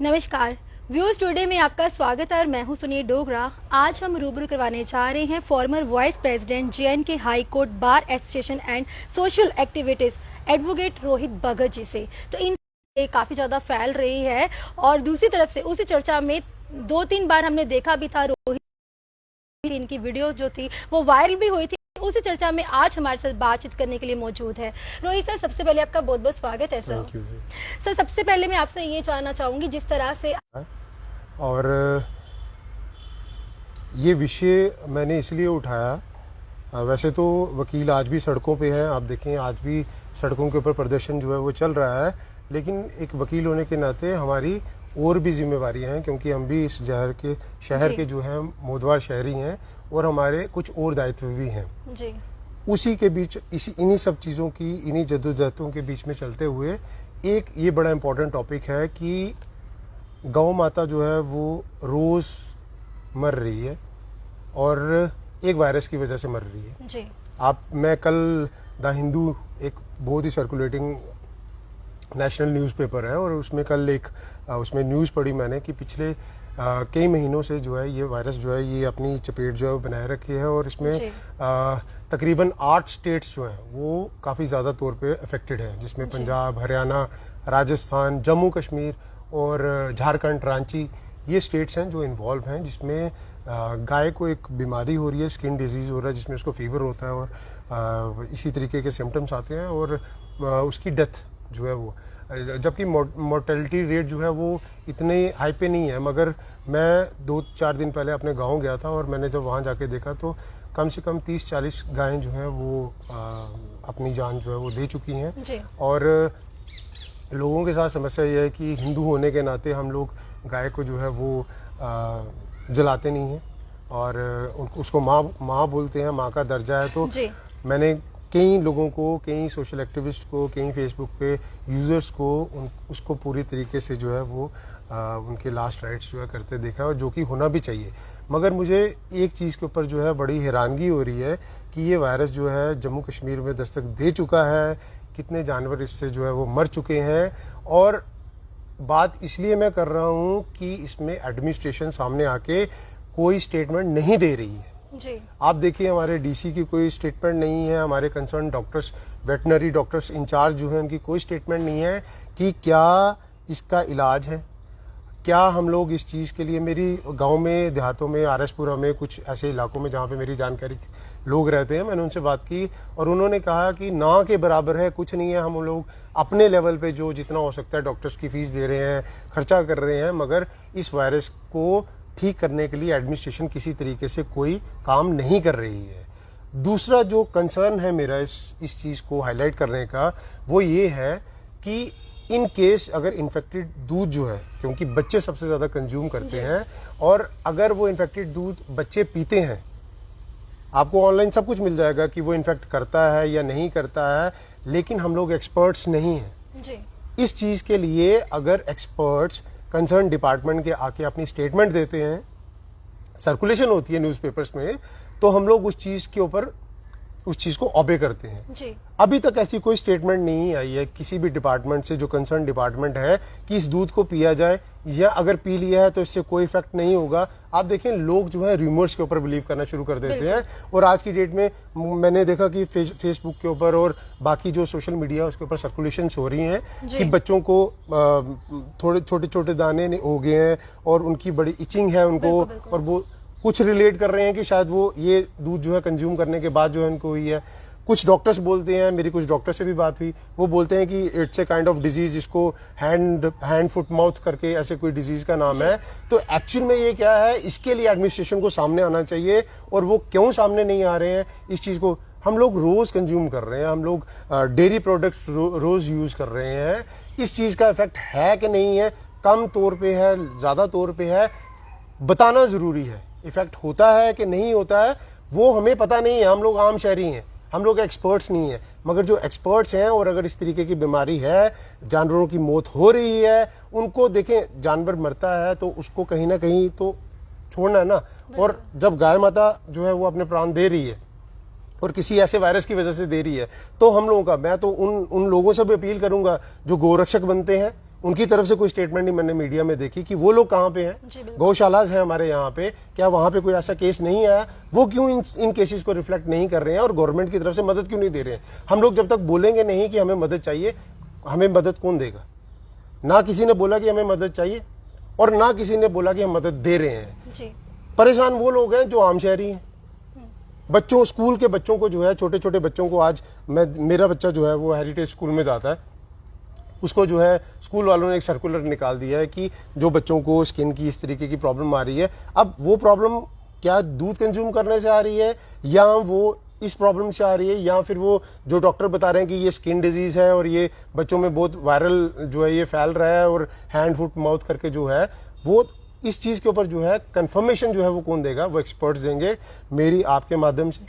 नमस्कार views, today में आपका स्वागत है और मैं हूं सुनील डोगरा। आज हम रूबरू करवाने जा रहे हैं former vice president JNK high court bar association and social activities advocate Rohit Bhagat ji से। तो इन काफी ज्यादा फैल रही है और दूसरी तरफ से उसी चर्चा में 2-3 बार हमने देखा भी था, रोहित इनकी वीडियो जो थी वो वायरल भी हुई थी। उसी चर्चा में आज हमारे साथ बातचीत करने के लिए मौजूद है रोहित सर। सबसे पहले आपका बहुत बहुत स्वागत है सर। सर सबसे पहले मैं आपसे ये जानना चाहूंगी, जिस तरह से और ये विषय मैंने इसलिए उठाया, वैसे तो वकील आज भी सड़कों पे हैं, आप देखें आज भी सड़कों के ऊपर प्रदर्शन जो है वो चल रहा है, लेकिन एक वकील होने के नाते हमारी और भी जिम्मेवारियां हैं, क्योंकि हम भी इस शहर के जो हैं मोदवार शहरी हैं और हमारे कुछ और दायित्व भी हैं जी। उसी के बीच इन्हीं सब चीज़ों की, इन्हीं जद्दोजहदों के बीच में चलते हुए एक ये बड़ा इम्पोर्टेंट टॉपिक है कि गौ माता जो है वो रोज़ मर रही है और एक वायरस की वजह से मर रही है जी। मैं कल द हिंदू एक बहुत ही सर्कुलेटिंग नेशनल न्यूज़पेपर है और उसमें कल उसमें न्यूज़ पढ़ी मैंने कि पिछले कई महीनों से जो है ये वायरस जो है ये अपनी चपेट जो है वो बनाए रखी है और इसमें तकरीबन 8 स्टेट्स जो हैं वो काफ़ी ज़्यादा तौर पे अफेक्टेड हैं, जिसमें पंजाब, हरियाणा, राजस्थान, जम्मू कश्मीर और झारखंड, रांची, ये स्टेट्स हैं जो इन्वॉल्व हैं, जिसमें गाय को एक बीमारी हो रही है, स्किन डिजीज़ हो रहा है, जिसमें उसको फीवर होता है और इसी तरीके के सिम्टम्स आते हैं और उसकी डेथ जो है वो, जबकि मोर्टेलिटी रेट जो है वो इतने हाई पे नहीं है। मगर मैं 2-4 दिन पहले अपने गांव गया था और मैंने जब वहां जाके देखा तो कम से कम 30-40 गायें जो हैं वो अपनी जान जो है वो दे चुकी हैं। और लोगों के साथ समस्या ये है कि हिंदू होने के नाते हम लोग गाय को जो है वो जलाते नहीं हैं और उसको माँ बोलते हैं, माँ का दर्जा है। तो मैंने कई लोगों को, कई सोशल एक्टिविस्ट को, कई फेसबुक पे यूज़र्स को उसको पूरी तरीके से जो है वो उनके लास्ट राइट्स जो है करते देखा, और जो कि होना भी चाहिए। मगर मुझे एक चीज़ के ऊपर जो है बड़ी हैरानगी हो रही है कि ये वायरस जो है जम्मू कश्मीर में दस्तक दे चुका है, कितने जानवर इससे जो है वो मर चुके हैं। और बात इसलिए मैं कर रहा हूँ कि इसमें एडमिनिस्ट्रेशन सामने आके कोई स्टेटमेंट नहीं दे रही है जी। आप देखिए हमारे डीसी की कोई स्टेटमेंट नहीं है, हमारे concern doctors, veterinary doctors in charge जो हैं उनकी कोई स्टेटमेंट नहीं है कि क्या इसका इलाज है, क्या हम लोग इस चीज़ के लिए, मेरी गांव में, देहातों में, आरएसपुरा में, कुछ ऐसे इलाकों में जहां पे मेरी जानकारी लोग रहते हैं, मैंने उनसे बात की और उन्होंने कहा कि ना के बराबर है, कुछ नहीं है, हम लोग अपने लेवल पे जो जितना हो सकता है डॉक्टर्स की फीस दे रहे हैं, खर्चा कर रहे हैं, मगर इस वायरस को ठीक करने के लिए एडमिनिस्ट्रेशन किसी तरीके से कोई काम नहीं कर रही है। दूसरा जो कंसर्न है मेरा इस चीज़ को हाईलाइट करने का, वो ये है कि इन केस अगर इन्फेक्टेड दूध जो है, क्योंकि बच्चे सबसे ज़्यादा कंज्यूम करते हैं, और अगर वो इन्फेक्टेड दूध बच्चे पीते हैं, आपको ऑनलाइन सब कुछ मिल जाएगा कि वो इन्फेक्ट करता है या नहीं करता है, लेकिन हम लोग एक्सपर्ट्स नहीं हैं इस चीज़ के लिए। अगर एक्सपर्ट्स कंसर्न डिपार्टमेंट के आके अपनी स्टेटमेंट देते हैं, सर्कुलेशन होती है न्यूज़पेपर्स में, तो हम लोग उस चीज़ के ऊपर उस चीज़ को ऑबे करते हैं जी। अभी तक ऐसी कोई स्टेटमेंट नहीं आई है किसी भी डिपार्टमेंट से, जो कंसर्न डिपार्टमेंट है, कि इस दूध को पिया जाए या अगर पी लिया है तो इससे कोई इफेक्ट नहीं होगा। आप देखें लोग जो है रूमर्स के ऊपर बिलीव करना शुरू कर देते हैं और आज की डेट में मैंने देखा कि फेसबुक के ऊपर और बाकी जो सोशल मीडिया उसके ऊपर सर्कुलेशन हो रही हैं कि बच्चों को थोड़े छोटे छोटे दाने हो गए हैं और उनकी बड़ी इचिंग है उनको, और वो कुछ रिलेट कर रहे हैं कि शायद वो ये दूध जो है कंज्यूम करने के बाद जो है उनको हुई है। कुछ डॉक्टर्स बोलते हैं, मेरी कुछ डॉक्टर से भी बात हुई, वो बोलते हैं कि it's a kind of disease, जिसको हैंड फुट माउथ करके ऐसे कोई डिजीज का नाम है। तो एक्चुअल में ये क्या है, इसके लिए एडमिनिस्ट्रेशन को सामने आना चाहिए, और वो क्यों सामने नहीं आ रहे हैं इस चीज को। हम लोग रोज कंज्यूम कर रहे हैं, हम लोग डेयरी प्रोडक्ट्स रोज यूज कर रहे हैं, इस चीज का इफेक्ट है कि नहीं है, कम तौर पे है, ज्यादा तौर पे है, बताना जरूरी है। इफेक्ट होता है कि नहीं होता है वो हमें पता नहीं है, हम लोग आम शहरी हैं, हम लोग एक्सपर्ट्स नहीं हैं। मगर जो एक्सपर्ट्स हैं, और अगर इस तरीके की बीमारी है, जानवरों की मौत हो रही है, उनको देखें, जानवर मरता है तो उसको कहीं ना कहीं तो छोड़ना है ना। और जब गाय माता जो है वो अपने प्राण दे रही है और किसी ऐसे वायरस की वजह से दे रही है, तो हम लोगों का, मैं तो उन लोगों से भी अपील करूंगा जो गोरक्षक बनते हैं उनकी तरफ से कोई स्टेटमेंट नहीं मैंने मीडिया में देखी कि वो लोग कहाँ पे हैं। जी, बिल्कुल। गौशालाज है हमारे यहाँ पे, क्या वहां पे कोई ऐसा केस नहीं आया? वो क्यों इन केसेस को रिफ्लेक्ट नहीं कर रहे हैं और गवर्नमेंट की तरफ से मदद क्यों नहीं दे रहे हैं? हम लोग जब तक बोलेंगे नहीं कि हमें मदद चाहिए, हमें मदद कौन देगा? ना किसी ने बोला कि हमें मदद चाहिए और ना किसी ने बोला कि हम मदद दे रहे हैं। जी। परेशान वो लोग हैं जो आम शहरी हैं। बच्चों, स्कूल के बच्चों को जो है, छोटे छोटे बच्चों को, आज मेरा बच्चा जो है वो हेरिटेज स्कूल में जाता है, उसको जो है स्कूल वालों ने एक सर्कुलर निकाल दिया है कि जो बच्चों को स्किन की इस तरीके की प्रॉब्लम आ रही है, अब वो प्रॉब्लम क्या दूध कंज्यूम करने से आ रही है या वो इस प्रॉब्लम से आ रही है, या फिर वो जो डॉक्टर बता रहे हैं कि ये स्किन डिजीज है और ये बच्चों में बहुत वायरल जो है ये फैल रहा है और हैंड फुट माउथ करके जो है वो, इस चीज के ऊपर जो है कंफर्मेशन जो है वो कौन देगा? वो एक्सपर्ट्स देंगे। मेरी आपके माध्यम से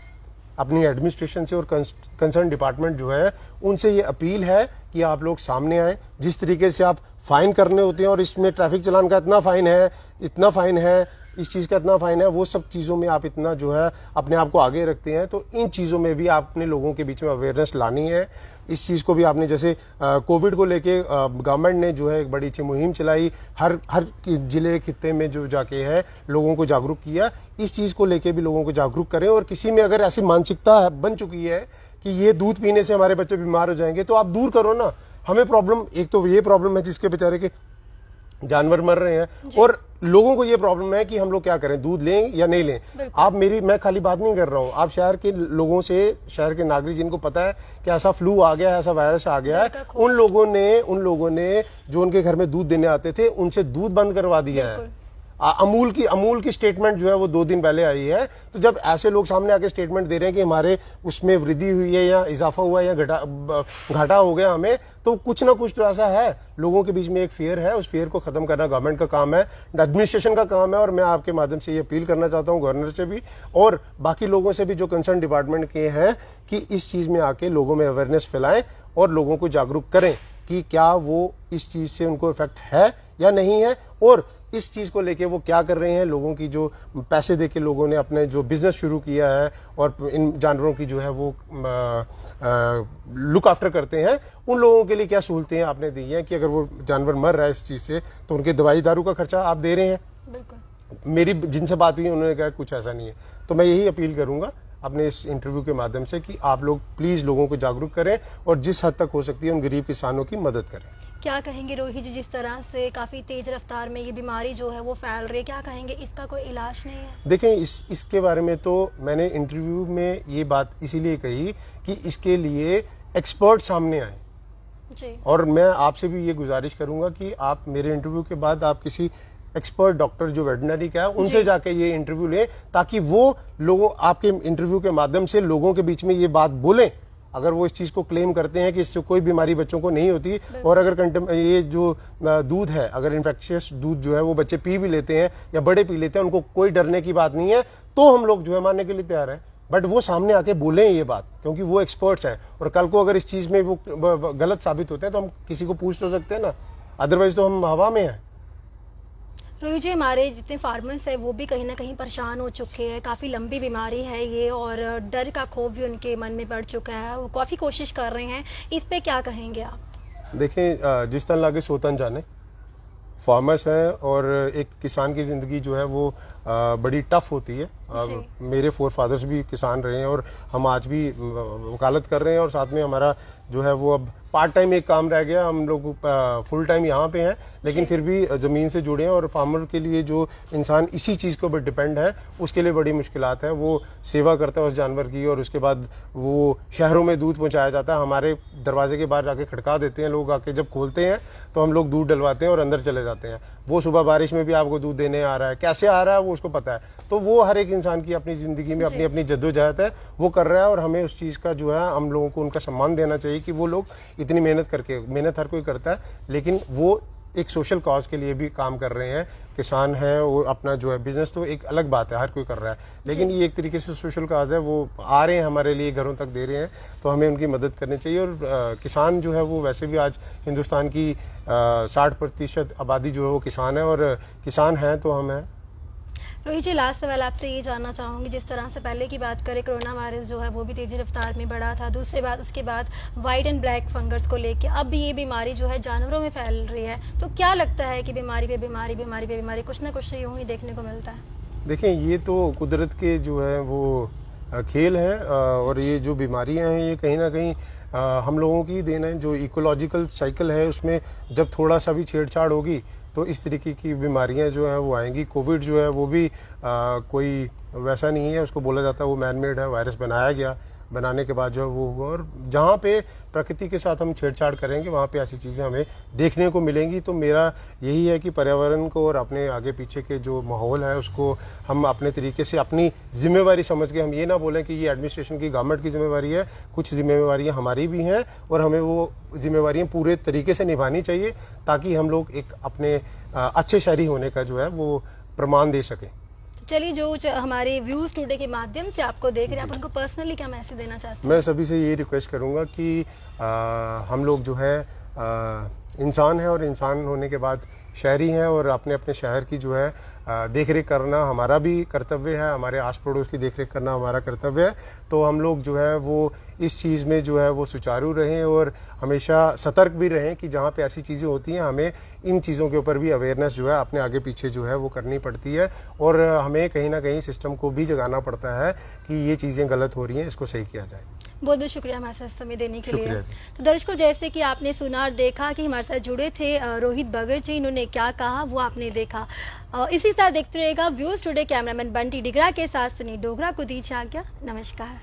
अपनी एडमिनिस्ट्रेशन से और कंसर्न डिपार्टमेंट जो है उनसे ये अपील है कि आप लोग सामने आए। जिस तरीके से आप फाइन करने होते हैं और इसमें ट्रैफिक चलान का इतना फाइन है, इतना फाइन है, इस चीज का इतना फाइन है, वो सब चीजों में आप इतना जो है अपने आप को आगे रखते हैं, तो इन चीजों में भी आपने लोगों के बीच में अवेयरनेस लानी है। इस चीज को भी आपने, जैसे कोविड को लेके गवर्नमेंट ने जो है एक बड़ी अच्छी मुहिम चलाई, हर जिले खित्ते में जो जाके है लोगों को जागरूक किया। इस चीज को लेके भी लोगों को जागरूक करें, और किसी में अगर ऐसी मानसिकता बन चुकी है कि ये दूध पीने से हमारे बच्चे बीमार हो जाएंगे, तो आप दूर करो ना। हमें प्रॉब्लम, एक तो ये प्रॉब्लम है जिसके बेचारे के जानवर मर रहे हैं, और लोगों को ये प्रॉब्लम है कि हम लोग क्या करें, दूध लें या नहीं लें। आप मैं खाली बात नहीं कर रहा हूं, आप शहर के लोगों से, शहर के नागरिक जिनको पता है कि ऐसा फ्लू आ गया है, ऐसा वायरस आ गया है, उन लोगों ने जो उनके घर में दूध देने आते थे उनसे दूध बंद करवा दिया है। अमूल की स्टेटमेंट जो है वो 2 दिन पहले आई है। तो जब ऐसे लोग सामने आके स्टेटमेंट दे रहे हैं कि हमारे उसमें वृद्धि हुई है या इजाफा हुआ है या घाटा हो गया हमें, तो कुछ ना कुछ तो ऐसा है। लोगों के बीच में एक फियर है, उस फियर को खत्म करना गवर्नमेंट का काम है, एडमिनिस्ट्रेशन का काम है। और मैं आपके माध्यम से ये अपील करना चाहता हूँ गवर्नर से भी और बाकी लोगों से भी जो कंसर्न डिपार्टमेंट के हैं कि इस चीज में आके लोगों में अवेयरनेस फैलाएं और लोगों को जागरूक करें कि क्या वो इस चीज से उनको इफेक्ट है या नहीं है, और इस चीज को लेके वो क्या कर रहे हैं। लोगों की जो पैसे देके लोगों ने अपने जो बिजनेस शुरू किया है और इन जानवरों की जो है वो लुक आफ्टर करते हैं, उन लोगों के लिए क्या सहूलतें आपने दी हैं कि अगर वो जानवर मर रहा है इस चीज से तो उनके दवाई दारू का खर्चा आप दे रहे हैं। बिल्कुल। मेरी जिनसे बात हुई उन्होंने कहा कुछ ऐसा नहीं है। तो मैं यही अपील करूंगा अपने इस इंटरव्यू के माध्यम से कि आप लोग प्लीज लोगों को जागरूक करें और जिस हद तक हो सकती है उन गरीब किसानों की मदद करें। क्या कहेंगे रोहित जी, जिस तरह से काफी तेज रफ्तार में ये बीमारी जो है वो फैल रही है, क्या कहेंगे, इसका कोई इलाज नहीं है? देखें, इसके बारे में तो मैंने इंटरव्यू में ये बात इसीलिए कही कि इसके लिए एक्सपर्ट सामने आए जी। और मैं आपसे भी ये गुजारिश करूंगा कि आप मेरे इंटरव्यू के बाद आप किसी एक्सपर्ट डॉक्टर जो वेटरनरी का है उनसे जाके ये इंटरव्यू लें, ताकि वो लोगों, आपके इंटरव्यू के माध्यम से लोगों के बीच में ये बात बोलें। अगर वो इस चीज को क्लेम करते हैं कि इससे कोई बीमारी बच्चों को नहीं होती, और अगर ये जो दूध है, अगर इन्फेक्शियस दूध जो है वो बच्चे पी भी लेते हैं या बड़े पी लेते हैं, उनको कोई डरने की बात नहीं है, तो हम लोग जो है मानने के लिए तैयार हैं। बट वो सामने आके बोलें ये बात, क्योंकि वो एक्सपर्ट्स हैं, और कल को अगर इस चीज में वो गलत साबित होते हैं तो हम किसी को पूछ तो सकते हैं ना, अदरवाइज तो हम हवा में हैं। रोहित जी, हमारे जितने फार्मर्स हैं वो भी कहीं ना कहीं परेशान हो चुके हैं, काफ़ी लंबी बीमारी है ये, और डर का खौफ भी उनके मन में बढ़ चुका है, वो काफ़ी कोशिश कर रहे हैं, इस पे क्या कहेंगे आप? देखें, जिस तन लागे सो तन जाने, फार्मर्स हैं और एक किसान की ज़िंदगी जो है वो बड़ी टफ होती है। मेरे 4 फादर्स भी किसान रहे हैं और हम आज भी वकालत कर रहे हैं, और साथ में हमारा जो है वो अब पार्ट टाइम एक काम रह गया, हम लोग फुल टाइम यहाँ पे हैं, लेकिन फिर भी ज़मीन से जुड़े हैं। और फार्मर के लिए जो इंसान इसी चीज़ के ऊपर डिपेंड है, उसके लिए बड़ी मुश्किलात है। वो सेवा करता है उस जानवर की, और उसके बाद वो शहरों में दूध पहुँचाया जाता है, हमारे दरवाजे के बाहर जाके खड़का देते हैं लोग, आके जब खोलते हैं तो हम लोग दूध डलवाते हैं और अंदर चले जाते हैं। वो सुबह बारिश में भी आपको दूध देने आ रहा है, कैसे आ रहा है वो उसको पता है। तो वो हर एक इंसान की अपनी ज़िंदगी में अपनी अपनी जद्दोजहद है, वो कर रहा है, और हमें उस चीज़ का जो है हम लोगों को उनका सम्मान देना चाहिए कि वो लोग इतनी मेहनत करके, मेहनत हर कोई करता है, लेकिन वो एक सोशल कॉज के लिए भी काम कर रहे हैं। किसान है, वो अपना जो है बिजनेस तो एक अलग बात है, हर कोई कर रहा है, लेकिन ये एक तरीके से सोशल कॉज है। वो आ रहे हैं हमारे लिए, घरों तक दे रहे हैं, तो हमें उनकी मदद करनी चाहिए। और किसान जो है वो वैसे भी आज हिंदुस्तान की 60% आबादी जो है वो किसान है, और किसान है तो हम हैं। रोहित जी, लास्ट सवाल आपसे ये जानना चाहूंगी, जिस तरह से पहले की बात करें, कोरोना वायरस जो है वो भी तेजी रफ्तार में बढ़ा था, दूसरी बात उसके बाद वाइट एंड ब्लैक फंगस को लेके अब भी ये बीमारी जो है जानवरों में फैल रही है, तो क्या लगता है कि बीमारी पे बीमारी, बीमारी पे बीमारी, कुछ ना कुछ यूं ही देखने को मिलता है? देखें, ये तो कुदरत के जो है वो खेल हैं, और ये जो बीमारियां हैं ये कहीं ना कहीं हम लोगों की देन है। जो इकोलॉजिकल साइकिल है उसमें जब थोड़ा सा भी छेड़छाड़ होगी तो इस तरीके की बीमारियां जो हैं वो आएंगी। कोविड जो है वो भी कोई वैसा नहीं है, उसको बोला जाता है वो मैन मेड है, वायरस बनाया गया, बनाने के बाद जो है वो हुआ। और जहाँ पे प्रकृति के साथ हम छेड़छाड़ करेंगे वहाँ पे ऐसी चीज़ें हमें देखने को मिलेंगी। तो मेरा यही है कि पर्यावरण को और अपने आगे पीछे के जो माहौल है उसको हम अपने तरीके से अपनी जिम्मेवारी समझ के, हम ये ना बोलें कि ये एडमिनिस्ट्रेशन की, गवर्नमेंट की जिम्मेवारी है, कुछ जिम्मेवारियाँ हमारी भी हैं और हमें वो जिम्मेवारियाँ पूरे तरीके से निभानी चाहिए ताकि हम लोग एक अपने अच्छे शहरी होने का जो है वो प्रमाण दे सकें। चलिए, जो हमारे व्यूज टुडे के माध्यम से आपको देख रहे हैं, आप उनको पर्सनली क्या मैसेज देना चाहते हैं? मैं सभी से ये रिक्वेस्ट करूंगा कि हम लोग जो है इंसान हैं और इंसान होने के बाद शहरी हैं और अपने अपने शहर की जो है देख रेख करना हमारा भी कर्तव्य है, हमारे आस पड़ोस की देख रेख करना हमारा कर्तव्य है। तो हम लोग जो है वो इस चीज़ में जो है वो सुचारू रहें और हमेशा सतर्क भी रहें कि जहाँ पे ऐसी चीज़ें होती हैं हमें इन चीज़ों के ऊपर भी अवेयरनेस जो है अपने आगे पीछे जो है वो करनी पड़ती है और हमें कहीं ना कहीं सिस्टम को भी जगाना पड़ता है कि ये चीज़ें गलत हो रही हैं, इसको सही किया जाए। बहुत बहुत शुक्रिया हमारे साथ समय देने के लिए। जी। तो दर्शकों, जैसे कि आपने सुना और देखा कि हमारे साथ जुड़े थे रोहित भगत जी, इन्होंने क्या कहा वो आपने देखा। इसी साथ देखते रहेगा views today. Cameraman Bunty Digra के साथ सुनी डोगरा को दीजिए आज्ञा। नमस्कार।